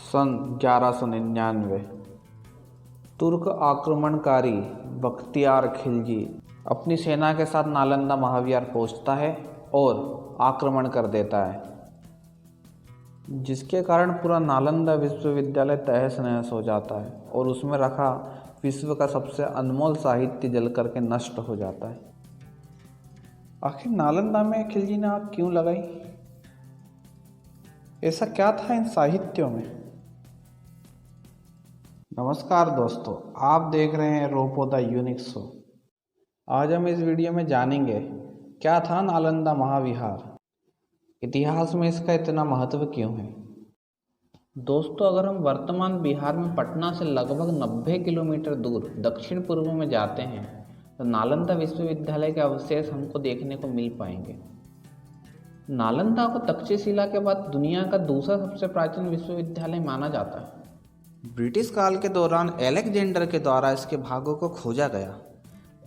सन 1199 तुर्क आक्रमणकारी बख्तियार खिलजी अपनी सेना के साथ नालंदा महाविहार पहुंचता है और आक्रमण कर देता है, जिसके कारण पूरा नालंदा विश्वविद्यालय तहस नहस हो जाता है और उसमें रखा विश्व का सबसे अनमोल साहित्य जल करके नष्ट हो जाता है। आखिर नालंदा में खिलजी ने आग क्यों लगाई? ऐसा क्या था इन साहित्यों में? नमस्कार दोस्तों, आप देख रहे हैं रोपो द यूनिक शो। आज हम इस वीडियो में जानेंगे क्या था नालंदा महाविहार, इतिहास में इसका इतना महत्व क्यों है। दोस्तों, अगर हम वर्तमान बिहार में पटना से लगभग 90 किलोमीटर दूर दक्षिण पूर्व में जाते हैं तो नालंदा विश्वविद्यालय के अवशेष हमको देखने को मिल पाएंगे। नालंदा को तक्षशिला के बाद दुनिया का दूसरा सबसे प्राचीन विश्वविद्यालय माना जाता है। ब्रिटिश काल के दौरान अलेक्जेंडर के द्वारा इसके भागों को खोजा गया।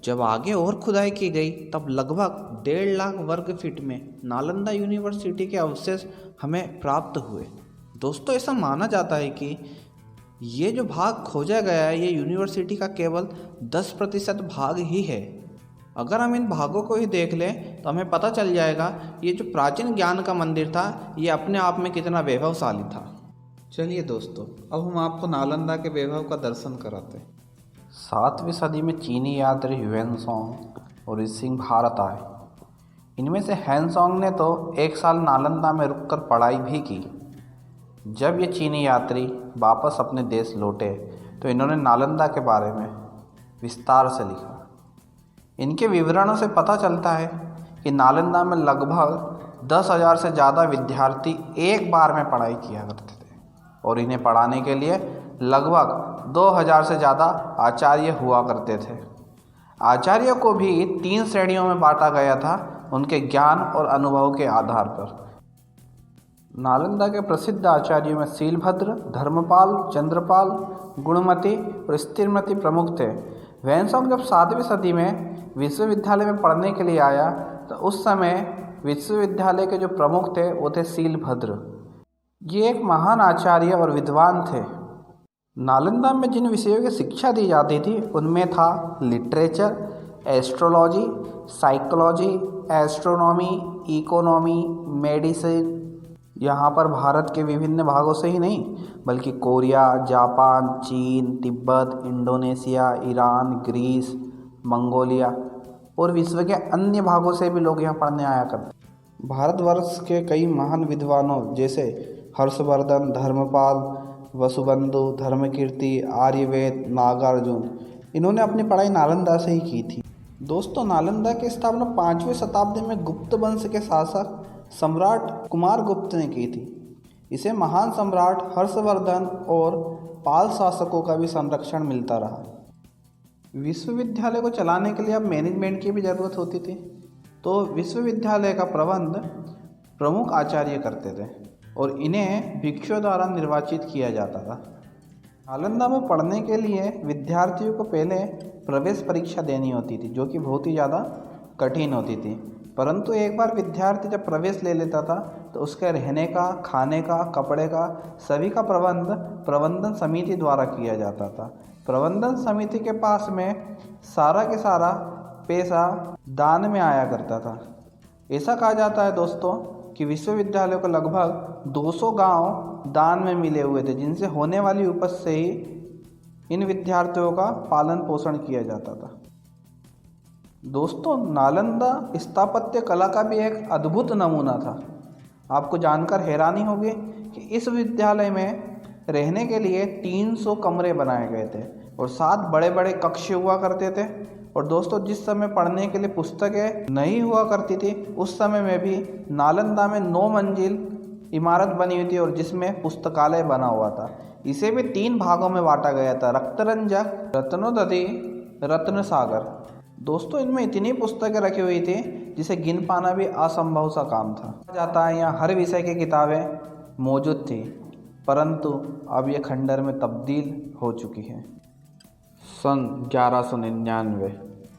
जब आगे और खुदाई की गई तब लगभग 1.5 लाख वर्ग फीट में नालंदा यूनिवर्सिटी के अवशेष हमें प्राप्त हुए। दोस्तों, ऐसा माना जाता है कि ये जो भाग खोजा गया है ये यूनिवर्सिटी का केवल 10% भाग ही है। अगर हम इन भागों को ही देख लें तो हमें पता चल जाएगा ये जो प्राचीन ज्ञान का मंदिर था ये अपने आप में कितना वैभवशाली था। चलिए दोस्तों, अब हम आपको नालंदा के वैभव का दर्शन कराते हैं। 7वीं सदी में चीनी यात्री ह्वेनसांग और ऋषिंग भारत आए। इनमें से ह्वेनसांग ने तो 1 साल नालंदा में रुककर पढ़ाई भी की। जब ये चीनी यात्री वापस अपने देश लौटे तो इन्होंने नालंदा के बारे में विस्तार से लिखा। इनके विवरणों से पता चलता है कि नालंदा में लगभग 10,000 से ज़्यादा विद्यार्थी एक बार में पढ़ाई किया करते थे और इन्हें पढ़ाने के लिए लगभग 2,000 से ज़्यादा आचार्य हुआ करते थे। आचार्यों को भी 3 श्रेणियों में बांटा गया था उनके ज्ञान और अनुभव के आधार पर। नालंदा के प्रसिद्ध आचार्यों में शीलभद्र, धर्मपाल, चंद्रपाल, गुणमती और स्थिरमती प्रमुख थे। ह्वेनसांग जब 7वीं सदी में विश्वविद्यालय में पढ़ने के लिए आया तो उस समय विश्वविद्यालय के जो प्रमुख थे वो थे शीलभद्र। ये एक महान आचार्य और विद्वान थे। नालंदा में जिन विषयों की शिक्षा दी जाती थी उनमें था literature, astrology, psychology, astronomy, economy, medicine. यहाँ पर भारत के विभिन्न भागों से ही नहीं बल्कि कोरिया, जापान, चीन, Tibet, Indonesia, Iran, Greece, Mongolia और विश्व के अन्य भागों से भी लोग यहाँ पढ़ने आया करते। भारतवर्ष के कई महान विद्वानों जैसे हर्षवर्धन, धर्मपाल, वसुबंधु, धर्मकीर्ति, आर्यवेद, नागार्जुन, इन्होंने अपनी पढ़ाई नालंदा से ही की थी। दोस्तों, नालंदा की स्थापना 5वीं शताब्दी में गुप्त वंश के शासक सम्राट कुमारगुप्त ने की थी। इसे महान सम्राट हर्षवर्धन और पाल शासकों का भी संरक्षण मिलता रहा। विश्वविद्यालय को चलाने के लिए अब मैनेजमेंट की भी ज़रूरत होती थी, तो विश्वविद्यालय का प्रबंध प्रमुख आचार्य करते थे और इन्हें भिक्षुओं द्वारा निर्वाचित किया जाता था। नालंदा में पढ़ने के लिए विद्यार्थियों को पहले प्रवेश परीक्षा देनी होती थी, जो कि बहुत ही ज़्यादा कठिन होती थी। परंतु एक बार विद्यार्थी जब प्रवेश ले लेता था तो उसके रहने का, खाने का, कपड़े का सभी का प्रबंध प्रबंधन समिति द्वारा किया जाता था। प्रबंधन समिति के पास में सारा के सारा पैसा दान में आया करता था। ऐसा कहा जाता है दोस्तों कि विश्वविद्यालय को लगभग 200 गांव दान में मिले हुए थे, जिनसे होने वाली उपज से ही इन विद्यार्थियों का पालन पोषण किया जाता था। दोस्तों, नालंदा स्थापत्य कला का भी एक अद्भुत नमूना था। आपको जानकर हैरानी होगी कि इस विद्यालय में रहने के लिए 300 कमरे बनाए गए थे और 7 बड़े बड़े कक्ष हुआ करते थे। और दोस्तों, जिस समय पढ़ने के लिए पुस्तकें नहीं हुआ करती थी उस समय में भी नालंदा में 9 मंजिल इमारत बनी हुई थी और जिसमें पुस्तकालय बना हुआ था। इसे भी 3 भागों में बांटा गया था, रक्तरंजक, रत्नोदधि, रत्न सागर। दोस्तों, इनमें इतनी पुस्तकें रखी हुई थी जिसे गिन पाना भी असंभव सा काम था। जाता है यहाँ हर विषय की किताबें मौजूद थी, परंतु अब ये खंडर में तब्दील हो चुकी है। सन 1199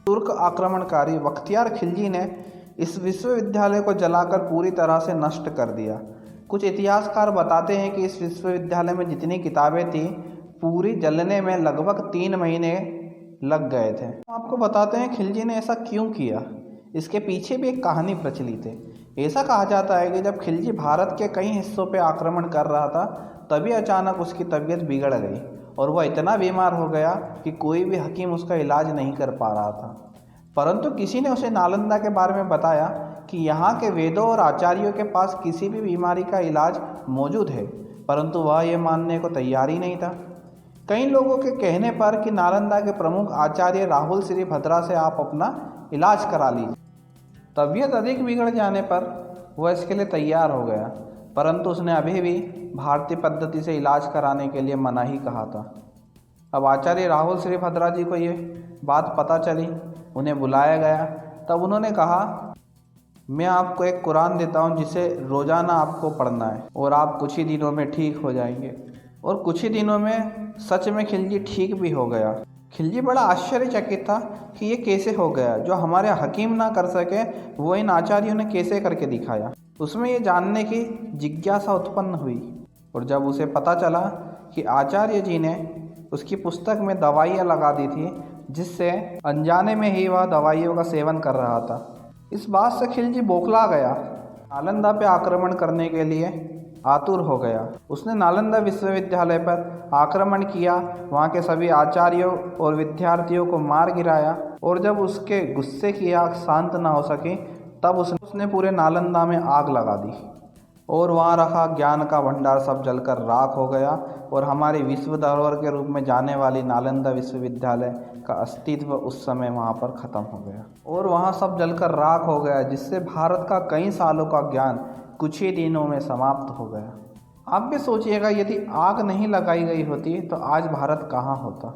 तुर्क आक्रमणकारी बख्तियार खिलजी ने इस विश्वविद्यालय को जलाकर पूरी तरह से नष्ट कर दिया। कुछ इतिहासकार बताते हैं कि इस विश्वविद्यालय में जितनी किताबें थी पूरी जलने में लगभग 3 महीने लग गए थे। आपको बताते हैं खिलजी ने ऐसा क्यों किया। इसके पीछे भी एक कहानी प्रचलित है। ऐसा कहा जाता है कि जब खिलजी भारत के कई हिस्सों पर आक्रमण कर रहा था तभी अचानक उसकी तबीयत बिगड़ गई और वह इतना बीमार हो गया कि कोई भी हकीम उसका इलाज नहीं कर पा रहा था। परंतु किसी ने उसे नालंदा के बारे में बताया कि यहाँ के वेदों और आचार्यों के पास किसी भी बीमारी का इलाज मौजूद है, परंतु वह यह मानने को तैयार ही नहीं था। कई लोगों के कहने पर कि नालंदा के प्रमुख आचार्य राहुल श्रीभद्रा से आप अपना इलाज करा लीजिए। तबीयत अधिक बिगड़ जाने पर वह इसके लिए तैयार हो गया, परंतु उसने अभी भी भारतीय पद्धति से इलाज कराने के लिए मना ही कहा था। अब आचार्य राहुल श्रीभद्रा जी को ये बात पता चली, उन्हें बुलाया गया। तब उन्होंने कहा, मैं आपको एक कुरान देता हूँ जिसे रोज़ाना आपको पढ़ना है और आप कुछ ही दिनों में ठीक हो जाएंगे। और कुछ ही दिनों में सच में खिलजी ठीक भी हो गया। खिलजी बड़ा आश्चर्यचकित था कि ये कैसे हो गया, जो हमारे हकीम ना कर सके वो इन आचार्यों ने कैसे करके दिखाया। उसमें ये जानने की जिज्ञासा उत्पन्न हुई और जब उसे पता चला कि आचार्य जी ने उसकी पुस्तक में दवाइयाँ लगा दी थी जिससे अनजाने में ही वह दवाइयों का सेवन कर रहा था, इस बात से खिलजी बौखला गया। नालंदा पे आक्रमण करने के लिए आतुर हो गया। उसने नालंदा विश्वविद्यालय पर आक्रमण किया, वहाँ के सभी आचार्यों और विद्यार्थियों को मार गिराया और जब उसके गुस्से की आग शांत ना हो सकी तब उसने पूरे नालंदा में आग लगा दी और वहाँ रखा ज्ञान का भंडार सब जलकर राख हो गया और हमारी विश्व धरोहर के रूप में जाने वाली नालंदा विश्वविद्यालय का अस्तित्व उस समय वहाँ पर ख़त्म हो गया और वहाँ सब जलकर राख हो गया, जिससे भारत का कई सालों का ज्ञान कुछ ही दिनों में समाप्त हो गया। आप भी सोचिएगा, यदि आग नहीं लगाई गई होती तो आज भारत कहाँ होता।